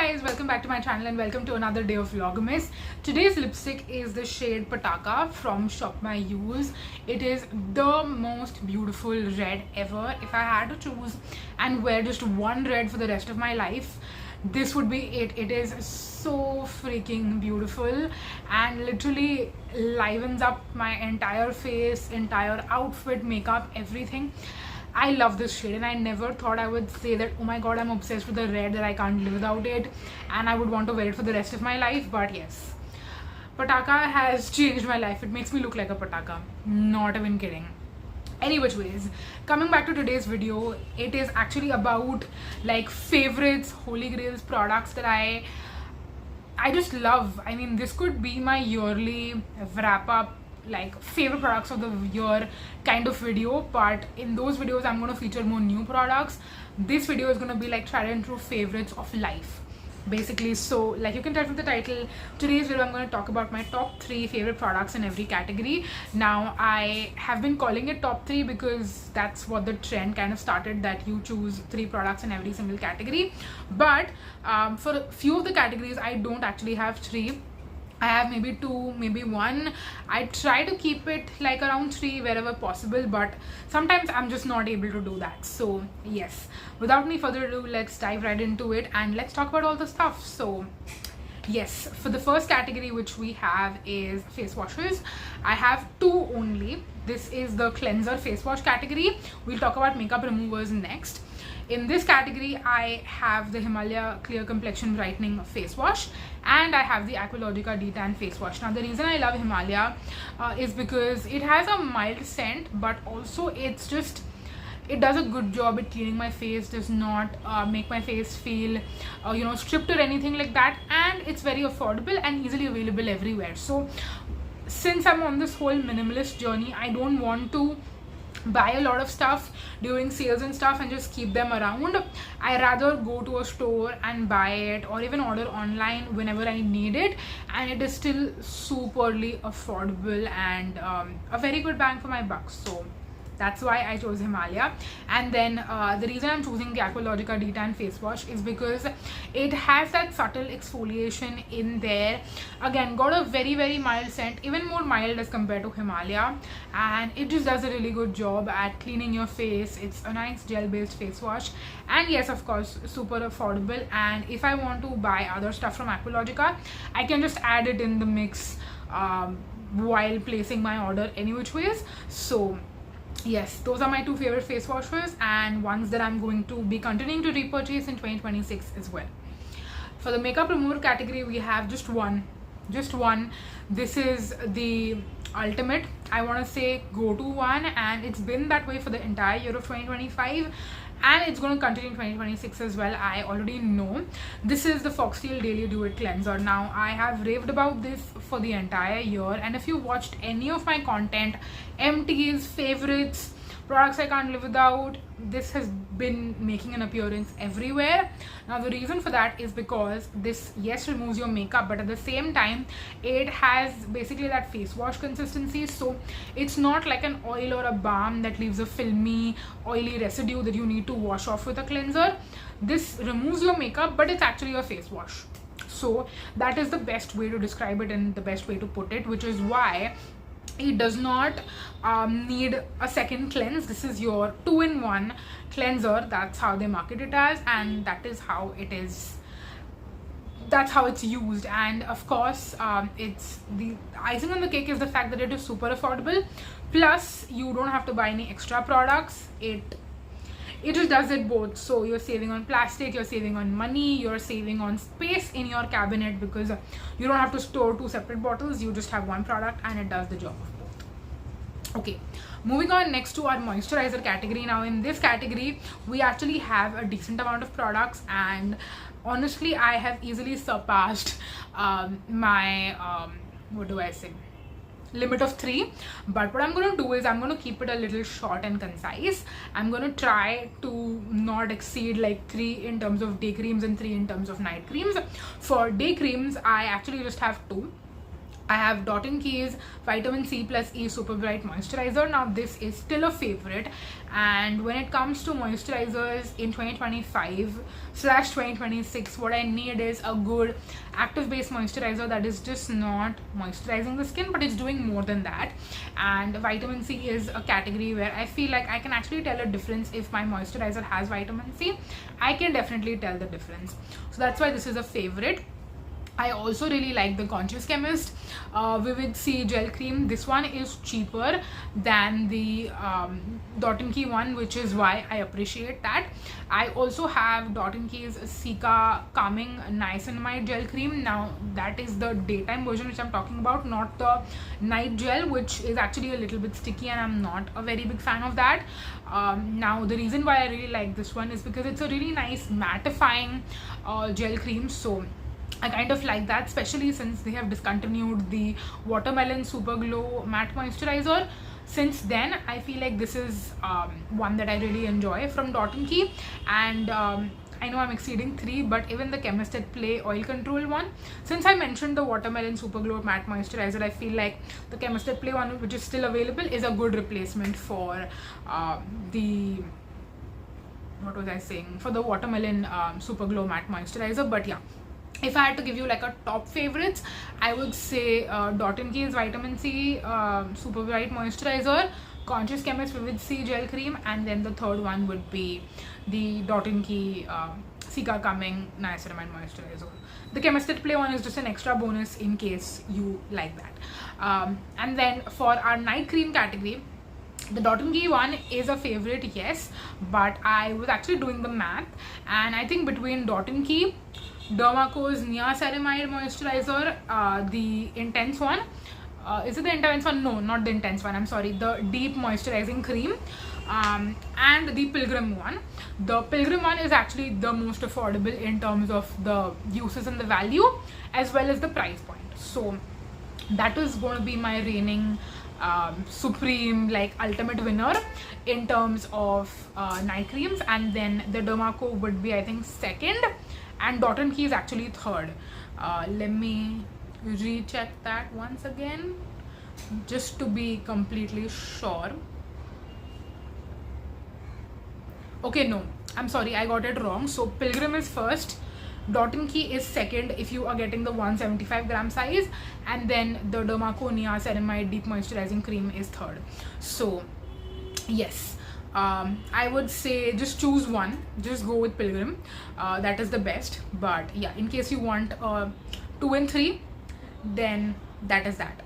guys, welcome back to my channel and welcome to another day of Vlogmas. Today's lipstick is the shade Pataka from Shop My Use. It is the most beautiful red ever. If I had to choose and wear just one red for the rest of my life, this would be it. It is so freaking beautiful and literally livens up my entire face, entire outfit, makeup, everything. I love this shade and I never thought I would say that, oh my god, I'm obsessed with the red, that I can't live without it and I would want to wear it for the rest of my life. But yes, Pataka has changed my life. It makes me look like a Pataka, not even kidding. Any which ways, coming back to today's video, it is actually about like favorites, holy grails, products that I just love. I mean, this could be my yearly wrap up, like favorite products of the year kind of video, but in those videos I'm going to feature more new products. This video is going to be like tried and true favorites of life basically. So like you can tell from the title, today's video I'm going to talk about my top 3 favorite products in every category. Now I have been calling it top 3 because that's what the trend kind of started, that you choose 3 products in every single category. But for a few of the categories I don't actually have 3. I have maybe 2, maybe 1. I try to keep it like around 3 wherever possible, but sometimes I'm just not able to do that. So yes, without any further ado, let's dive right into it and let's talk about all the stuff. So yes, for the first category which we have is face washes. I have 2 only. This is the cleanser face wash category. We'll talk about makeup removers next. In this category, I have the Himalaya Clear Complexion Brightening Face Wash and I have the Aqualogica Detan Face Wash. Now the reason I love Himalaya is because it has a mild scent, but also it does a good job at cleaning my face, does not make my face feel stripped or anything like that, and it's very affordable and easily available everywhere. So since I'm on this whole minimalist journey, I don't want to buy a lot of stuff during sales and stuff and just keep them around. I rather go to a store and buy it or even order online whenever I need it, and it is still superly affordable and a very good bang for my buck. So that's why I chose Himalaya. And then the reason I'm choosing the Aqualogica Detan face wash is because it has that subtle exfoliation in there. Again, got a very mild scent, even more mild as compared to Himalaya, and it just does a really good job at cleaning your face. It's a nice gel based face wash, and yes, of course, super affordable. And if I want to buy other stuff from Aqualogica, I can just add it in the mix while placing my order any which ways. So yes, those are my 2 favorite face washes and ones that I'm going to be continuing to repurchase in 2026 as well. For the makeup remover category, we have just one. This is the ultimate, I want to say, go-to one, and it's been that way for the entire year of 2025 and it's going to continue in 2026 as well. I already know. This is the Foxtail Daily Do It Cleanser. Now I have raved about this for the entire year, and if you watched any of my content, MTs, favorites, products I can't live without, this has been making an appearance everywhere. Now the reason for that is because this, yes, removes your makeup, but at the same time it has basically that face wash consistency. So it's not like an oil or a balm that leaves a filmy, oily residue that you need to wash off with a cleanser. This removes your makeup, but it's actually a face wash. So that is the best way to describe it and the best way to put it, which is why it does not need a second cleanse. This is your 2-in-1 cleanser. That's how they market it as, and that is how it is. That's how it's used. And of course, it's the icing on the cake is the fact that it is super affordable. Plus, you don't have to buy any extra products. It just does it both. So you're saving on plastic, you're saving on money, you're saving on space in your cabinet because you don't have to store 2 separate bottles. You just have one product and it does the job of both. Okay, moving on next to our moisturizer category. Now in this category, we actually have a decent amount of products, and honestly, I have easily surpassed my what do I say, limit of 3. But what I'm going to do is I'm going to keep it a little short and concise. I'm going to try to not exceed like 3 in terms of day creams and 3 in terms of night creams. For day creams, I actually just have 2. I have Dot & Key's Vitamin C plus E Super Bright Moisturizer. Now this is still a favorite, and when it comes to moisturizers in 2025/2026, what I need is a good active base moisturizer that is just not moisturizing the skin, but it's doing more than that. And vitamin C is a category where I feel like I can actually tell a difference. If my moisturizer has vitamin C, I can definitely tell the difference. So that's why this is a favorite. I also really like the Conscious Chemist Vivid C Gel Cream. This one is cheaper than the Dot & Key one, which is why I appreciate that. I also have Dot & Key's Cica Calming Niacinamide Gel Cream. Now that is the daytime version which I'm talking about, not the night gel, which is actually a little bit sticky and I'm not a very big fan of that. Now the reason why I really like this one is because it's a really nice mattifying gel cream. So I kind of like that, especially since they have discontinued the Watermelon Super Glow Matte Moisturizer. Since then, I feel like this is one that I really enjoy from Dot & Key. And I know I'm exceeding 3, but even the Chemist at Play Oil Control one, since I mentioned the Watermelon Super Glow Matte Moisturizer, I feel like the Chemist at Play one, which is still available, is a good replacement for the, what was I saying, for the Watermelon Super Glow Matte Moisturizer. But yeah, if I had to give you like a top favorites, I would say Dot & Key's Vitamin C Super Bright Moisturizer, Conscious Chemist Vivid C Gel Cream, and then the third one would be the Dot & Key Cica Calming Niacinamide Moisturizer. The Chemist at Play one is just an extra bonus in case you like that. And then for our night cream category, the Dot & Key one is a favorite, yes, but I was actually doing the math, and I think between Dot & Key, Dermaco's Niacinamide Moisturizer, the intense one, is it the intense one? No, not the intense one, I'm sorry, the deep moisturizing cream, and the Pilgrim one. The Pilgrim one is actually the most affordable in terms of the uses and the value, as well as the price point. So that is going to be my reigning supreme, like ultimate winner in terms of night creams. And then the Dermaco would be, I think, second, and Dot & Key is actually third. Let me recheck that once again just to be completely sure. Okay, no, I'm sorry, I got it wrong. So Pilgrim is first, Dot & Key is second if you are getting the 175 gram size, and then the Dermaco Niacinamide Deep Moisturizing Cream is third. So yes, I would say just choose one, just go with Pilgrim, that is the best. But yeah, in case you want 2 and 3, then that is that.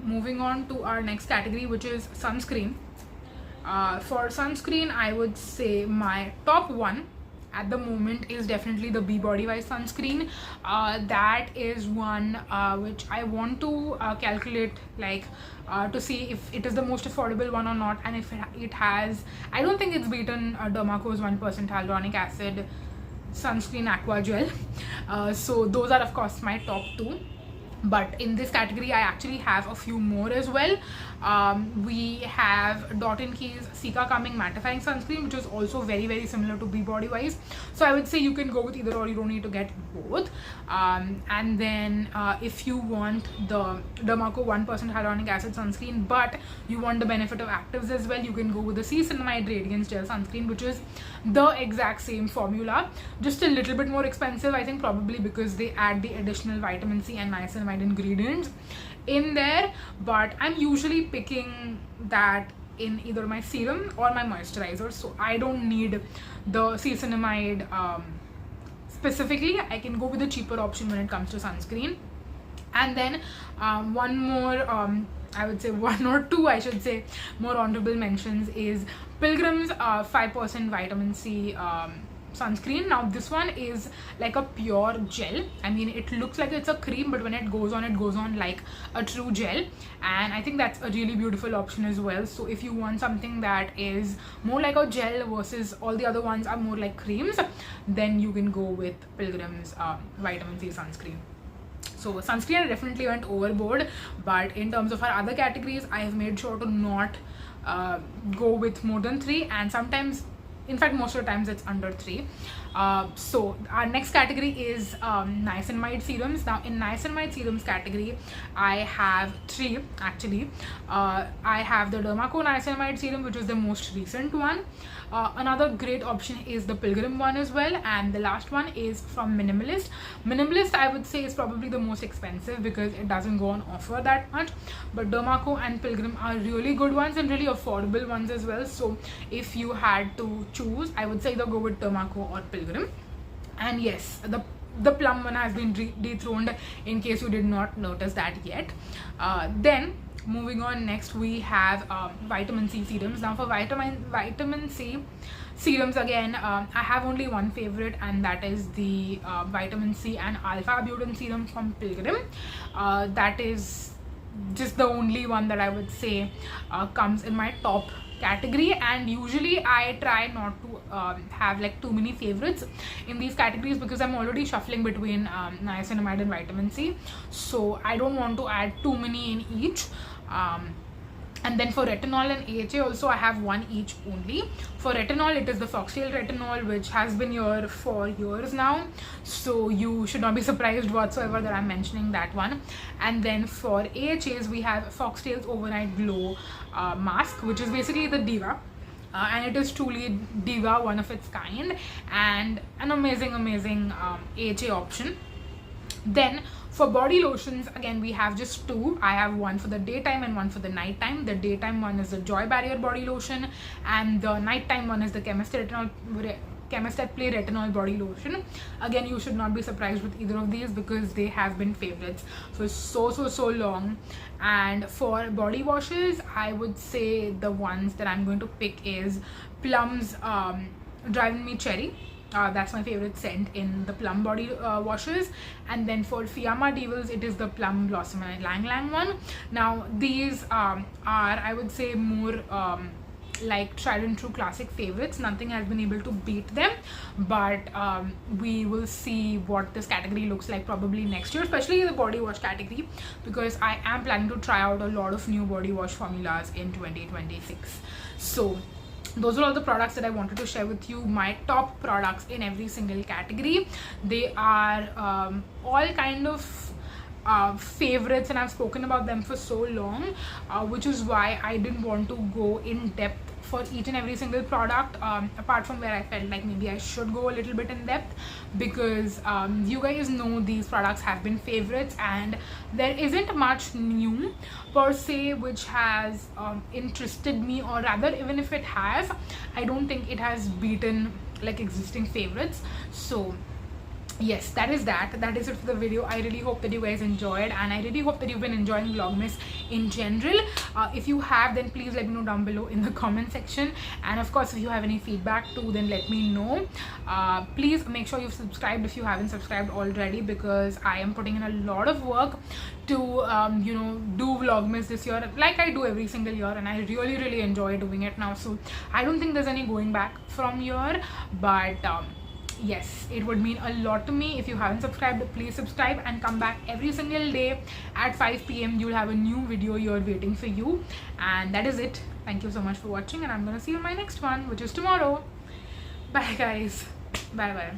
Moving on to our next category, which is sunscreen. For sunscreen, I would say my top one at the moment is definitely the Be Body Wise sunscreen. That is one which I want to calculate, like to see if it is the most affordable one or not, and if it has, I don't think it's beaten Dermaco's 1% hyaluronic acid sunscreen aqua gel. So those are of course my top 2. But in this category, I actually have a few more as well. We have Dot & Key's Cica Calming Mattifying Sunscreen, which is also very, very similar to Be Body Wise. So I would say you can go with either, or you don't need to get both. And then if you want the Dermaco 1% hyaluronic acid sunscreen, but you want the benefit of actives as well, you can go with the Niacinamide Radiance Gel Sunscreen, which is the exact same formula, just a little bit more expensive, I think, probably because they add the additional vitamin C and niacinamide ingredients in there. But I'm usually picking that in either my serum or my moisturizer, so I don't need the niacinamide specifically. I can go with the cheaper option when it comes to sunscreen. And then one more, I would say one or two, I should say, more honorable mentions is Pilgrim's 5% vitamin C sunscreen. Now this one is like a pure gel. I mean, it looks like it's a cream, but when it goes on like a true gel, and I think that's a really beautiful option as well. So if you want something that is more like a gel versus all the other ones are more like creams, then you can go with Pilgrim's vitamin C sunscreen. So sunscreen, I definitely went overboard, but in terms of our other categories, I have made sure to not go with more than 3, and sometimes in fact most of the times it's under 3. So our next category is niacinamide serums. Now in niacinamide serums category, I have 3 actually. I have the Dermaco niacinamide serum, which is the most recent one. Another great option is the Pilgrim one as well, and the last one is from Minimalist. Minimalist, I would say, is probably the most expensive because it doesn't go on offer that much, but Dermaco and Pilgrim are really good ones and really affordable ones as well. So if you had to choose, I would say either go with Dermaco or Pilgrim. And yes, the plum one has been dethroned, in case you did not notice that yet. Then moving on, next we have vitamin C serums. Now for vitamin C serums, again, I have only one favorite, and that is the vitamin C and alpha butin serum from Pilgrim. That is just the only one that I would say comes in my top category, and usually I try not to have like too many favorites in these categories because I'm already shuffling between niacinamide and vitamin C, so I don't want to add too many in each. And then for retinol and AHA also, I have one each only. For retinol, it is the Foxtail retinol, which has been here for years now, so you should not be surprised whatsoever that I'm mentioning that one. And then for AHAs, we have Foxtail's Overnight Glow mask, which is basically the Diva. And it is truly Diva, one of its kind, and an amazing AHA option. Then for body lotions, again, we have just 2. I have one for the daytime and one for the nighttime. The daytime one is the Joy Barrier body lotion, and the nighttime one is the Chemist at Play retinol body lotion. Again, you should not be surprised with either of these because they have been favorites for so long. And for body washes, I would say the ones that I'm going to pick is Plum's Driving Me Cherry. That's my favorite scent in the Plum body washes. And then for Fiamma Devils, it is the Plum Blossom and Lang Lang one. Now these are, I would say, more like tried and true classic favorites. Nothing has been able to beat them, but we will see what this category looks like probably next year, especially the body wash category, because I am planning to try out a lot of new body wash formulas in 2026. So those are all the products that I wanted to share with you, my top products in every single category. They are all kind of favorites, and I've spoken about them for so long, which is why I didn't want to go in depth for each and every single product, apart from where I felt like maybe I should go a little bit in depth, because you guys know these products have been favorites and there isn't much new per se which has interested me, or rather, even if it has, I don't think it has beaten like existing favorites. So yes, that is it for the video. I really hope that you guys enjoyed, and I really hope that you've been enjoying Vlogmas in general. If you have, then please let me know down below in the comment section, and of course if you have any feedback too, then let me know. Please make sure you've subscribed if you haven't subscribed already, because I am putting in a lot of work to you know, do Vlogmas this year like I do every single year, and I really enjoy doing it now, so I don't think there's any going back from here. But yes, it would mean a lot to me if you haven't subscribed. Please subscribe and come back every single day at 5 PM. You'll have a new video here waiting for you, and that is it. Thank you so much for watching, and I'm gonna see you in my next one, which is tomorrow. Bye guys. Bye.